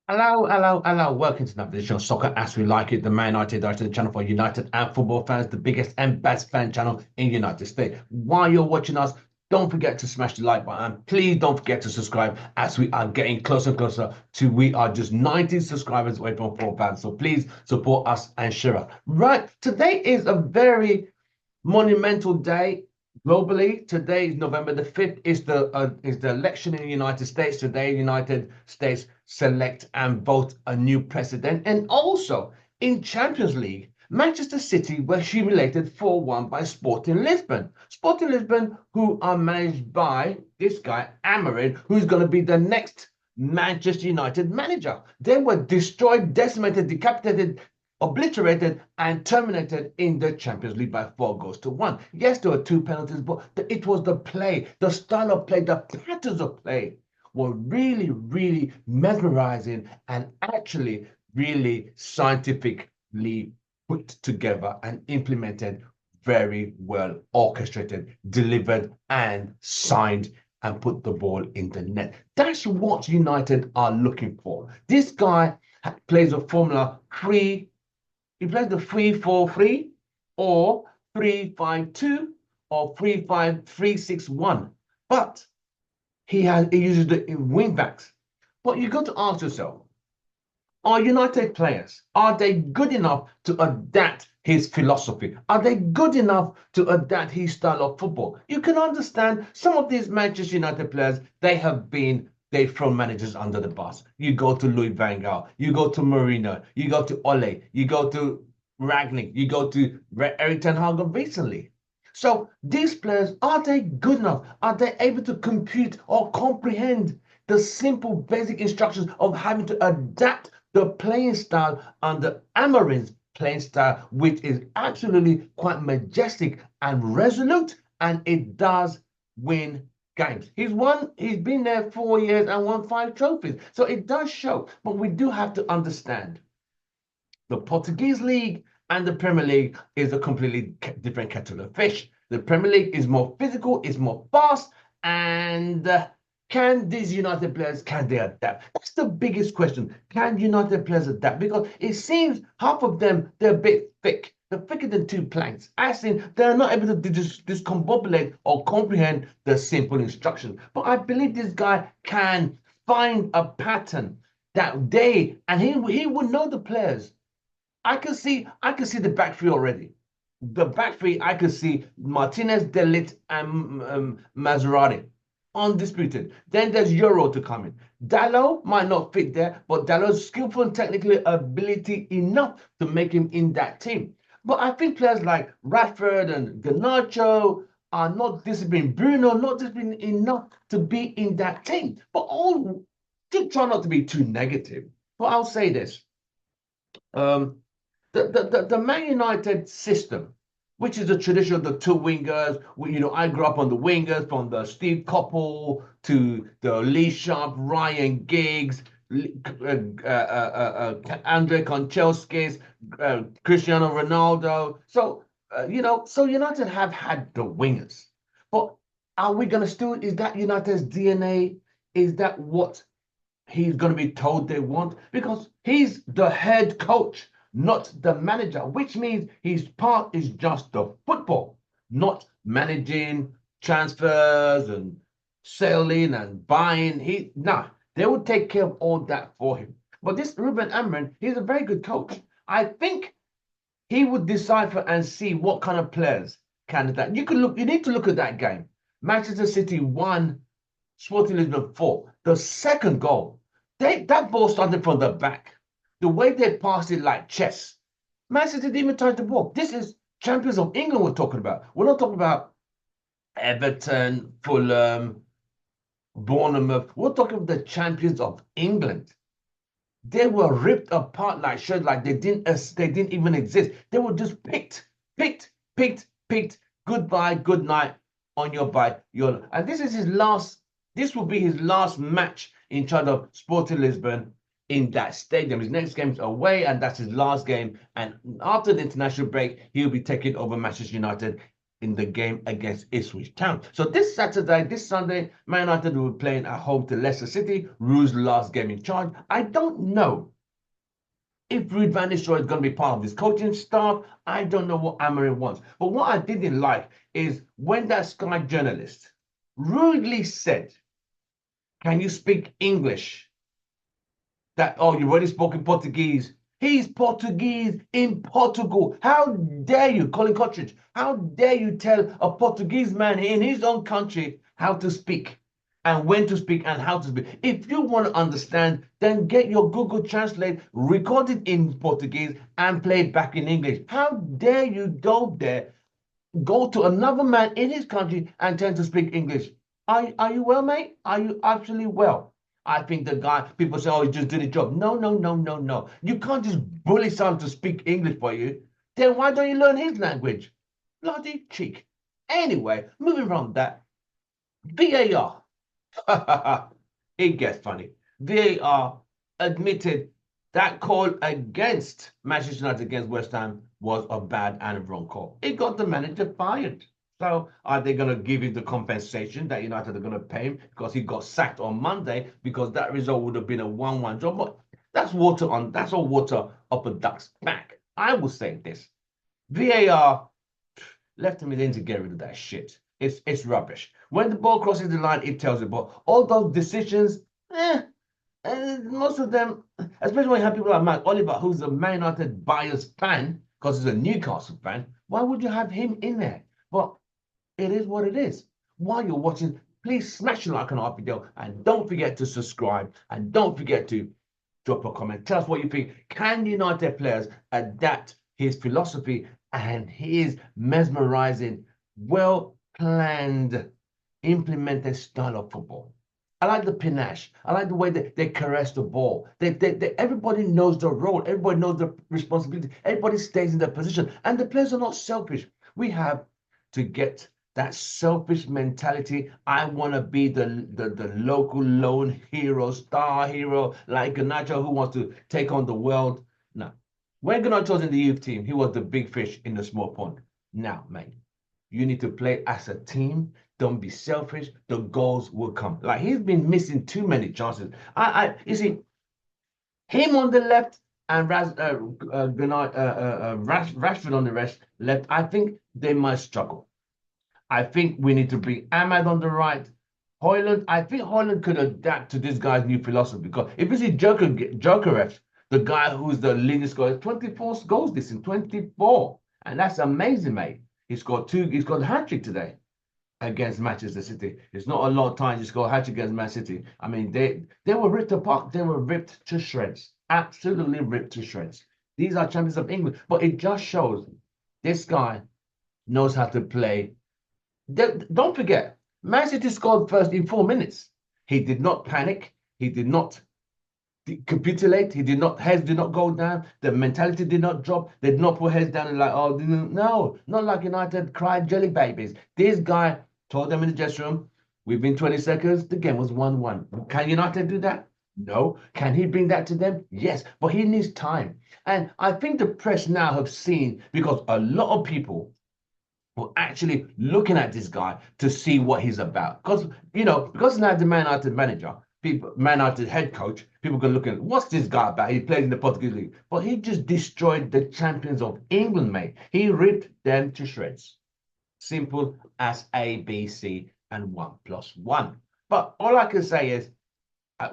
Hello, hello, hello. Welcome to another edition of Soccer As We Like It, the Man United Director channel for United and football fans, the biggest and best fan channel in the United States. While you're watching us, don't forget to smash the like button. Please don't forget to subscribe as we are getting closer and closer to we are just 90 subscribers away from 4 fans. So please support us and share us. Right, today is a very monumental day globally. Today is November the 5th. Is the election in the United States. Today, the United States select and vote a new president. And also in Champions League, Manchester City were humiliated 4-1 by Sporting Lisbon. Sporting Lisbon, who are managed by this guy, Amorin, who's going to be the next Manchester United manager. They were destroyed, decimated, decapitated, obliterated and terminated in the Champions League by 4 goals to 1. Yes, there were two penalties, but it was the play, the style of play, the patterns of play were really, really mesmerizing and actually really scientifically put together and implemented, very well orchestrated, delivered and signed and put the ball in the net. That's what United are looking for. This guy plays a formula 3. He plays the 3-4-3 or 3-5-2 or 3-5-3-6-1. But he uses the wing backs. But you got to ask yourself, are United players, are they good enough to adapt his philosophy? Are they good enough to adapt his style of football? You can understand some of these Manchester United players, they've thrown managers under the bus. You go to Louis van Gaal, you go to Mourinho, you go to Ole, you go to Ragnick, you go to Eric Ten Hag recently. So these players, are they good enough? Are they able to compute or comprehend the simple basic instructions of having to adapt the playing style under Amorin's playing style, which is absolutely quite majestic and resolute, and it does win games. He's been there 4 years and won 5 trophies. So it does show. But we do have to understand the Portuguese league and the Premier League is a completely different kettle of fish. The Premier League is more physical, it's more fast, and can these United players can they adapt? That's the biggest question. Can United players adapt? Because it seems half of them they're a bit thick. They're thicker than two planks. As in, they're not able to discombobulate or comprehend the simple instructions. But I believe this guy can find a pattern that they and he would know the players. I can see the back three already. The back three, I could see Martinez, Delit, and Maserati. Undisputed. Then there's Euro to come in. Dallo might not fit there, but Dallo's skillful and technical ability enough to make him in that team. But I think players like Rashford and Garnacho are not disciplined. Bruno not disciplined enough to be in that team. But all to try not to be too negative. But I'll say this. Um, the Man United system, which is the tradition of the two wingers. I grew up on the wingers from the Steve Coppell to the Lee Sharp, Ryan Giggs, Andre Konchesky, Cristiano Ronaldo. So United have had the wingers. But are we going to still, is that United's DNA? Is that what he's going to be told they want? Because he's the head coach, not the manager, which means his part is just the football, not managing transfers and selling and buying. They will take care of all that for him. But this Ruben Amorin, he's a very good coach. I think he would decipher and see what kind of players can that. You need to look at that game. Manchester City won, Sporting Lisbon 4. The second goal, that ball started from the back. The way they passed it like chess. Man City didn't even touch the ball. This is champions of England we're talking about. We're not talking about Everton, Fulham, Bournemouth. We're talking about the champions of England. They were ripped apart like shirts, like they didn't even exist. They were just picked. Goodbye, good night on your bike. And this is his last. This will be his last match in charge of Sporting Lisbon in that stadium. His next game's away, and that's his last game. And after the international break, he'll be taking over Manchester United in the game against Ipswich Town. So this Saturday, this Sunday, Man United will be playing at home to Leicester City, Rue's last game in charge. I don't know if Ruud van Nistelrooy is going to be part of this coaching staff. I don't know what Amorin wants. But what I didn't like is when that Sky journalist rudely said, "Can you speak English?" That, oh, you've already spoken Portuguese. He's Portuguese in Portugal. How dare you, Colin Cottridge? How dare you tell a Portuguese man in his own country how to speak and when to speak and how to speak? If you want to understand, then get your Google Translate, record it in Portuguese and play it back in English. How dare you go there, go to another man in his country and tend to speak English? Are you well, mate? Are you absolutely well? I think the guy, people say, oh, he just did a job. No, no, no, no, no. You can't just bully someone to speak English for you. Then why don't you learn his language? Bloody cheek. Anyway, moving from that, VAR. It gets funny. VAR admitted that call against Manchester United against West Ham was a bad and wrong call. It got the manager fired. So are they going to give him the compensation that United are going to pay him because he got sacked on Monday because that result would have been a 1-1 draw? But that's all water up a duck's back. I will say this. VAR left him in to get rid of that shit. It's rubbish. When the ball crosses the line, it tells you. But all those decisions, most of them, especially when you have people like Mike Oliver, who's a Man United biased fan, because he's a Newcastle fan, why would you have him in there? But it is what it is. While you're watching, please smash the like on our video and don't forget to subscribe and don't forget to drop a comment. Tell us what you think. Can United players adapt his philosophy and his mesmerizing, well-planned, implemented style of football? I like the panache. I like the way that they caress the ball. Everybody knows their role. Everybody knows their responsibility. Everybody stays in their position. And the players are not selfish. We have to get that selfish mentality. I want to be the local lone hero, star hero, like Garnacho, who wants to take on the world. No. When Garnacho was in the youth team, he was the big fish in the small pond. Now, mate, you need to play as a team. Don't be selfish. The goals will come. Like, he's been missing too many chances. You see, him on the left and Rashford on the left, I think they might struggle. I think we need to bring Ahmad on the right. Højlund, I think Højlund could adapt to this guy's new philosophy, because if you see Jokerev, the guy who's the leading scorer, 24 goals this in 24. And that's amazing, mate. He scored a hat-trick today against Manchester City. It's not a lot of time to score a hat-trick against Man City. I mean, they were ripped apart. They were ripped to shreds. Absolutely ripped to shreds. These are champions of England. But it just shows this guy knows how to play. Don't forget, Man City scored first in 4 minutes. He did not panic. He did not capitulate. Heads did not go down. The mentality did not drop. They did not put heads down and like, oh, no, not like United cried jelly babies. This guy told them in the dressing room, within 20 seconds, the game was 1-1. Can United do that? No. Can he bring that to them? Yes, but he needs time. And I think the press now have seen, because a lot of people were actually looking at this guy to see what he's about. Because now the Man United manager, Man United head coach, people can look at, what's this guy about? He plays in the Portuguese league. But he just destroyed the champions of England, mate. He ripped them to shreds. Simple as A, B, C, and 1 + 1. But all I can say is,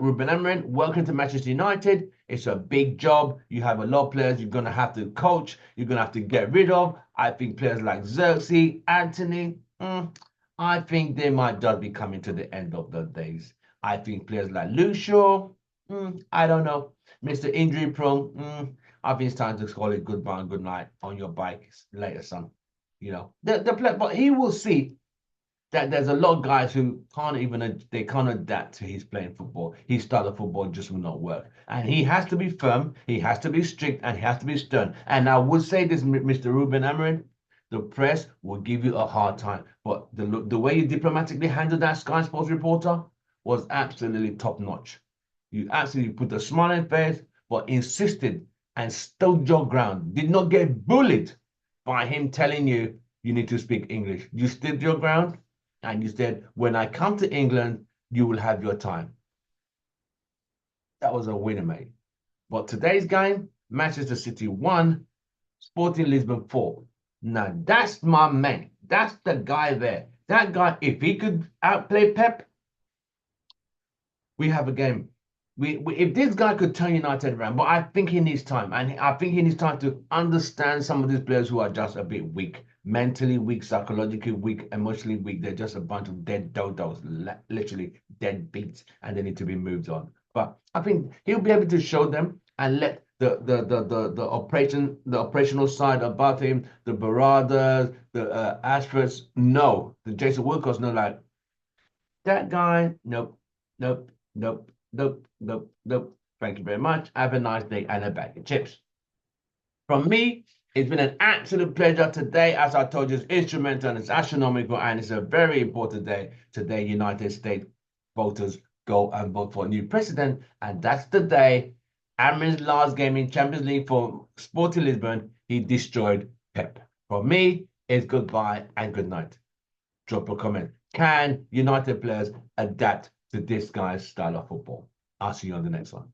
Ruben Amorin, welcome to Manchester United. It's a big job. You have a lot of players you're going to have to coach. You're going to have to get rid of. I think players like Xerxes, Anthony, I think they might just be coming to the end of the days. I think players like Lucio, I don't know. Mr. Injury Prone, I think it's time to call it goodbye and good night on your bike later, son. But he will see that there's a lot of guys who can't adapt to his playing football. His style of football just will not work. And he has to be firm, he has to be strict, and he has to be stern. And I would say this, Mr. Ruben Amorin, the press will give you a hard time. But the way you diplomatically handled that Sky Sports reporter was absolutely top-notch. You absolutely put a smile on face, but insisted and stood your ground. Did not get bullied by him telling you you need to speak English. You stood your ground and you said, when I come to England, you will have your time. That was a winner, mate. But today's game, Manchester City 1, Sporting Lisbon 4. Now, that's my man. That's the guy there. That guy, if he could outplay Pep, we have a game. If this guy could turn United around, but I think he needs time, and I think he needs time to understand some of these players who are just a bit weak, mentally weak, psychologically weak, emotionally weak. They're just a bunch of dead dodos, literally dead beats, and they need to be moved on. But I think he'll be able to show them and let the operational side about him, the Baradas, the Ashfords, no, the Jason Wilcox, no, like that guy, nope, nope, nope, nope, nope, nope. Thank you very much. Have a nice day and a bag of chips. From me, it's been an absolute pleasure today. As I told you, it's instrumental and it's astronomical, and it's a very important day. Today, United States voters go and vote for a new president, and that's the day Amorin's last game in Champions League for Sporting Lisbon, he destroyed Pep. From me, it's goodbye and good night. Drop a comment. Can United players adapt to this guy's style of football? I'll see you on the next one.